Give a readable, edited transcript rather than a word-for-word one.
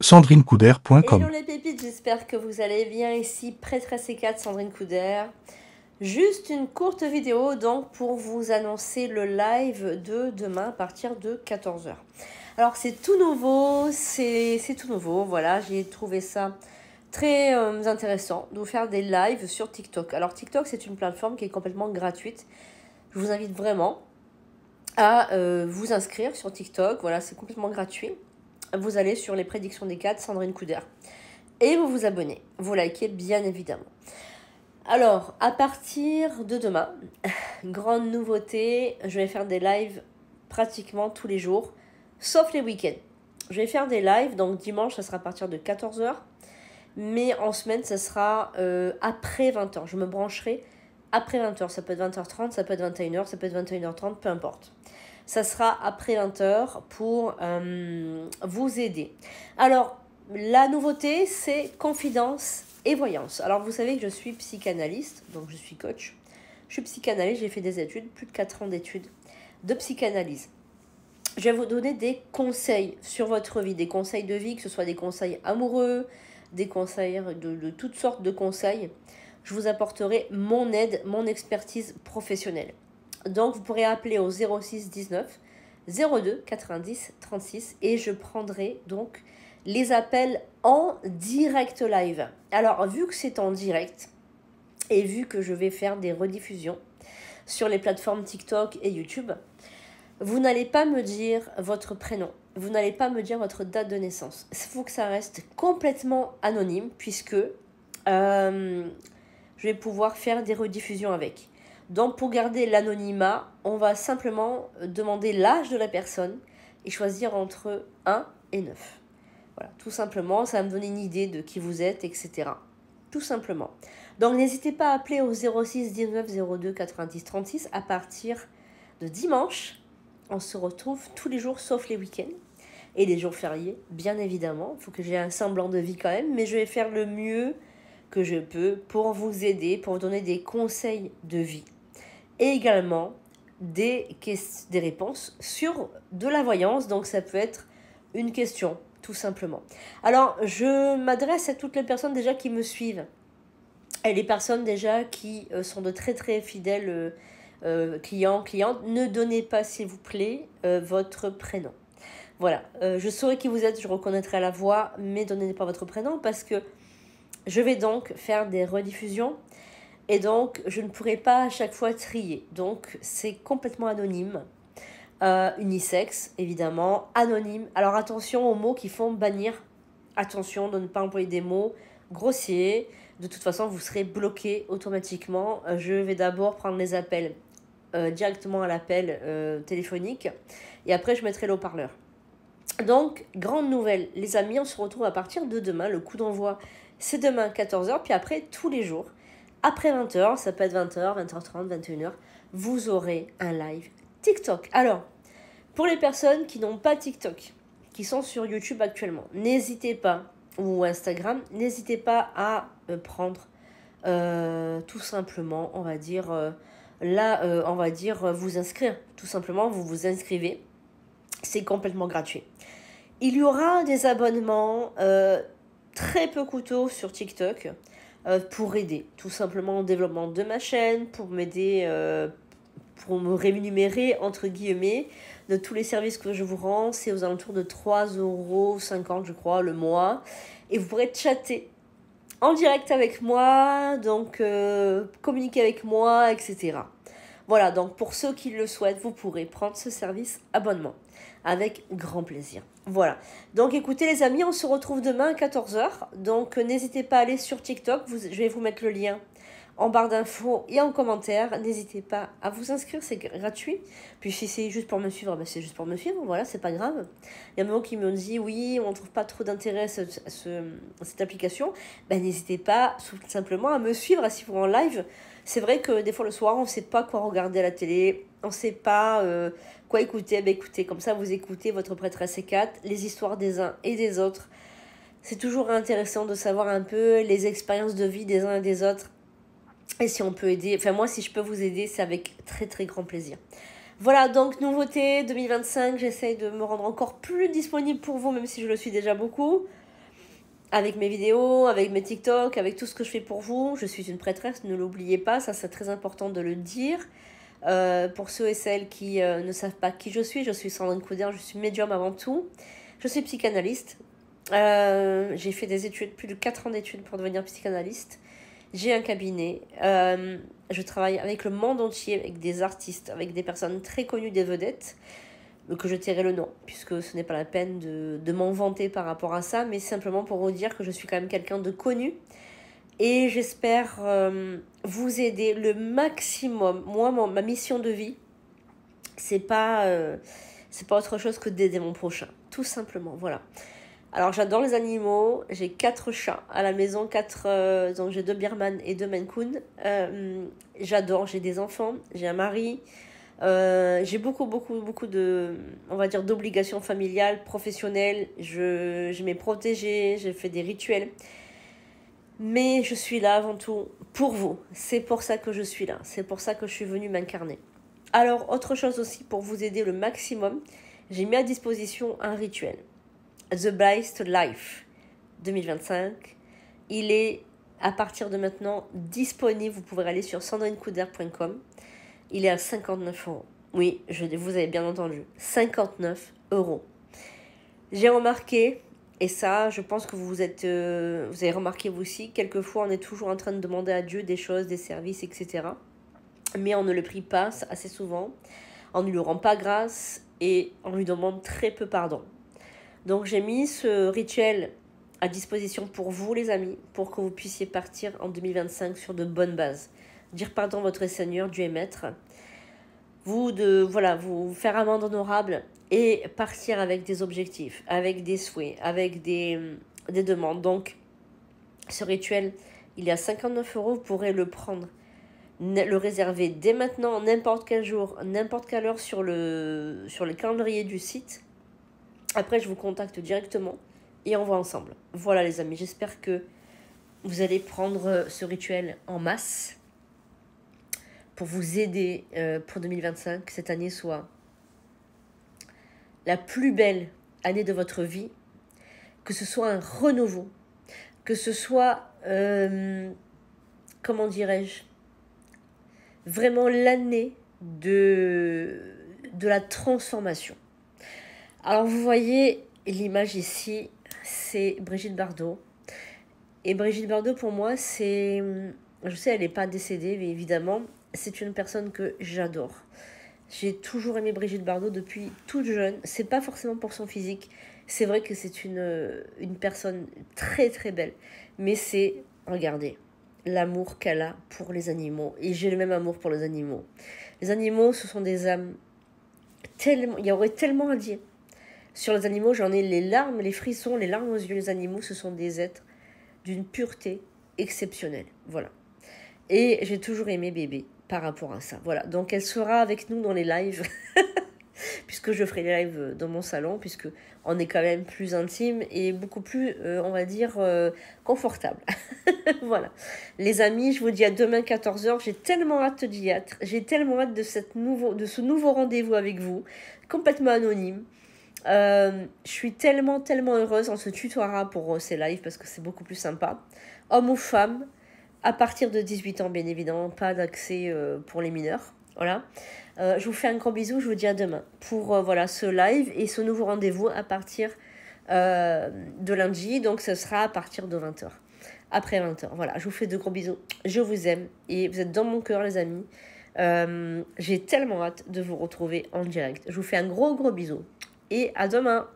sandrinecouder.com. Hello les pépites, j'espère que vous allez bien. Ici Prêtresse C4, Sandrine Couder. Juste une courte vidéo donc pour vous annoncer le live de demain à partir de 14 h. Alors c'est tout nouveau, c'est tout nouveau, voilà, j'ai trouvé ça très intéressant de vous faire des lives sur TikTok. Alors TikTok c'est une plateforme qui est complètement gratuite. Je vous invite vraiment à vous inscrire sur TikTok, voilà, c'est complètement gratuit. Vous allez sur les prédictions des 4, Sandrine Couder. Et vous vous abonnez, vous likez bien évidemment. Alors, à partir de demain, grande nouveauté, je vais faire des lives pratiquement tous les jours, sauf les week-ends. Je vais faire des lives, donc dimanche, ça sera à partir de 14 h, mais en semaine, ça sera après 20 h. Je me brancherai après 20 h. Ça peut être 20 h 30, ça peut être 21 h, ça peut être 21 h 30, peu importe. Ça sera après 20 h pour vous aider. Alors, la nouveauté, c'est confidence et voyance. Alors, vous savez que je suis psychanalyste, donc je suis coach. Je suis psychanalyste, j'ai fait des études, plus de 4 ans d'études de psychanalyse. Je vais vous donner des conseils sur votre vie, des conseils de vie, que ce soit des conseils amoureux, des conseils de toutes sortes de conseils. Je vous apporterai mon aide, mon expertise professionnelle. Donc, vous pourrez appeler au 06 19 02 90 36 et je prendrai donc les appels en direct live. Alors, vu que c'est en direct et vu que je vais faire des rediffusions sur les plateformes TikTok et YouTube, vous n'allez pas me dire votre prénom. Vous n'allez pas me dire votre date de naissance. Il faut que ça reste complètement anonyme puisque je vais pouvoir faire des rediffusions avec. Donc pour garder l'anonymat, on va simplement demander l'âge de la personne et choisir entre 1 et 9. Voilà, tout simplement, ça va me donner une idée de qui vous êtes, etc. Tout simplement. Donc n'hésitez pas à appeler au 06 19 02 90 36 à partir de dimanche. On se retrouve tous les jours sauf les week-ends et les jours fériés, bien évidemment. Il faut que j'ai un semblant de vie quand même, mais je vais faire le mieux que je peux pour vous aider, pour vous donner des conseils de vie. Et également des réponses sur de la voyance, donc ça peut être une question, tout simplement. Alors, je m'adresse à toutes les personnes déjà qui me suivent, et les personnes déjà qui sont de très très fidèles clientes, ne donnez pas s'il vous plaît votre prénom. Voilà, je saurai qui vous êtes, je reconnaîtrai la voix, mais donnez pas votre prénom parce que je vais donc faire des rediffusions et donc je ne pourrai pas à chaque fois trier. Donc c'est complètement anonyme, unisexe évidemment, anonyme. Alors attention aux mots qui font bannir, attention de ne pas employer des mots grossiers. De toute façon, vous serez bloqué automatiquement. Je vais d'abord prendre les appels directement à l'appel téléphonique et après je mettrai le haut-parleur. Donc, grande nouvelle, les amis, on se retrouve à partir de demain. Le coup d'envoi, c'est demain 14 h, puis après, tous les jours, après 20 h, ça peut être 20 h, 20 h 30, 21 h, vous aurez un live TikTok. Alors, pour les personnes qui n'ont pas TikTok, qui sont sur YouTube actuellement, n'hésitez pas, ou Instagram, n'hésitez pas à prendre tout simplement, on va dire, vous inscrire. Tout simplement, vous vous inscrivez. C'est complètement gratuit. Il y aura des abonnements très peu coûteux sur TikTok pour aider tout simplement au développement de ma chaîne, pour m'aider, pour me rémunérer entre guillemets de tous les services que je vous rends. C'est aux alentours de 3,50 € je crois le mois. Et vous pourrez chatter en direct avec moi, donc communiquer avec moi, etc. Voilà, donc pour ceux qui le souhaitent, vous pourrez prendre ce service abonnement avec grand plaisir. Voilà, donc écoutez les amis, on se retrouve demain à 14 h. Donc n'hésitez pas à aller sur TikTok, je vais vous mettre le lien en barre d'infos et en commentaire. N'hésitez pas à vous inscrire, c'est gratuit. Puis si c'est juste pour me suivre, c'est juste pour me suivre, voilà, c'est pas grave. Il y a des gens qui me disent oui, on ne trouve pas trop d'intérêt à cette application. N'hésitez pas tout simplement à me suivre si vous êtes en live. C'est vrai que des fois le soir, on ne sait pas quoi regarder à la télé, on ne sait pas quoi écouter. Écoutez, comme ça vous écoutez votre Prêtresse C4, les histoires des uns et des autres. C'est toujours intéressant de savoir un peu les expériences de vie des uns et des autres. Et si on peut aider, enfin moi si je peux vous aider, c'est avec très très grand plaisir. Voilà, donc nouveauté 2025, j'essaye de me rendre encore plus disponible pour vous, même si je le suis déjà beaucoup. avec mes vidéos, avec mes TikTok, avec tout ce que je fais pour vous. Je suis une prêtresse, ne l'oubliez pas, ça c'est très important de le dire. Pour ceux et celles qui ne savent pas qui je suis Sandrine Couder, je suis médium avant tout. Je suis psychanalyste. J'ai fait des études, plus de 4 ans d'études pour devenir psychanalyste. J'ai un cabinet. Je travaille avec le monde entier, avec des artistes, avec des personnes très connues, des vedettes, que je tairai le nom, puisque ce n'est pas la peine de m'en vanter par rapport à ça, mais simplement pour vous dire que je suis quand même quelqu'un de connu. Et j'espère vous aider le maximum. Moi, ma mission de vie, c'est pas autre chose que d'aider mon prochain. Tout simplement, voilà. Alors, j'adore les animaux. J'ai 4 chats à la maison. Donc, j'ai 2 Birman et 2 Maine Coon. J'adore. J'ai des enfants. J'ai un mari. J'ai beaucoup de, on va dire, d'obligations familiales, professionnelles. Je m'ai protégée. J'ai fait des rituels. Mais je suis là avant tout pour vous. C'est pour ça que je suis là. C'est pour ça que je suis venue m'incarner. Alors, autre chose aussi, pour vous aider le maximum, j'ai mis à disposition un rituel. The Blessed Life 2025. Il est, à partir de maintenant, disponible. Vous pouvez aller sur sandrinecouder.com. Il est à 59 €. Oui, vous avez bien entendu. 59 €. J'ai remarqué... Et ça, je pense que vous avez remarqué vous aussi, quelquefois on est toujours en train de demander à Dieu des choses, des services, etc. Mais on ne le prie pas assez souvent, on ne lui rend pas grâce et on lui demande très peu pardon. Donc j'ai mis ce rituel à disposition pour vous les amis, pour que vous puissiez partir en 2025 sur de bonnes bases. Dire pardon à votre Seigneur, Dieu est maître. Vous faire amende honorable et partir avec des objectifs, avec des souhaits, avec des demandes. Donc, ce rituel, il est à 59 €. Vous pourrez le prendre, le réserver dès maintenant, n'importe quel jour, n'importe quelle heure sur le calendrier du site. Après, je vous contacte directement et on voit ensemble. Voilà les amis, j'espère que vous allez prendre ce rituel en masse pour vous aider pour 2025, que cette année soit la plus belle année de votre vie, que ce soit un renouveau, que ce soit, comment dirais-je, vraiment l'année de la transformation. Alors vous voyez l'image ici, c'est Brigitte Bardot. Et Brigitte Bardot pour moi, c'est, je sais elle n'est pas décédée, mais évidemment, c'est une personne que j'adore. J'ai toujours aimé Brigitte Bardot depuis toute jeune. C'est pas forcément pour son physique. C'est vrai que c'est une personne très très belle. Mais c'est, regardez, l'amour qu'elle a pour les animaux. Et j'ai le même amour pour les animaux. Les animaux, ce sont des âmes tellement... Il y aurait tellement à dire. Sur les animaux, j'en ai les larmes, les frissons, les larmes aux yeux. Les animaux, ce sont des êtres d'une pureté exceptionnelle. Voilà. Et j'ai toujours aimé bébé par rapport à ça. Voilà, donc elle sera avec nous dans les lives, puisque je ferai les lives dans mon salon, puisque on est quand même plus intime et beaucoup plus, on va dire, confortable. Voilà. Les amis, je vous dis à demain 14 h. J'ai tellement hâte d'y être. J'ai tellement hâte de ce nouveau rendez-vous avec vous, complètement anonyme. Je suis tellement heureuse. On se tutoiera pour ces lives parce que c'est beaucoup plus sympa. Homme ou femme, à partir de 18 ans, bien évidemment, pas d'accès pour les mineurs. Voilà. Je vous fais un gros bisou, je vous dis à demain pour ce live et ce nouveau rendez-vous à partir de lundi. Donc, ce sera à partir de 20 h. Après 20 h. Voilà, je vous fais de gros bisous. Je vous aime et vous êtes dans mon cœur, les amis. J'ai tellement hâte de vous retrouver en direct. Je vous fais un gros bisou et à demain.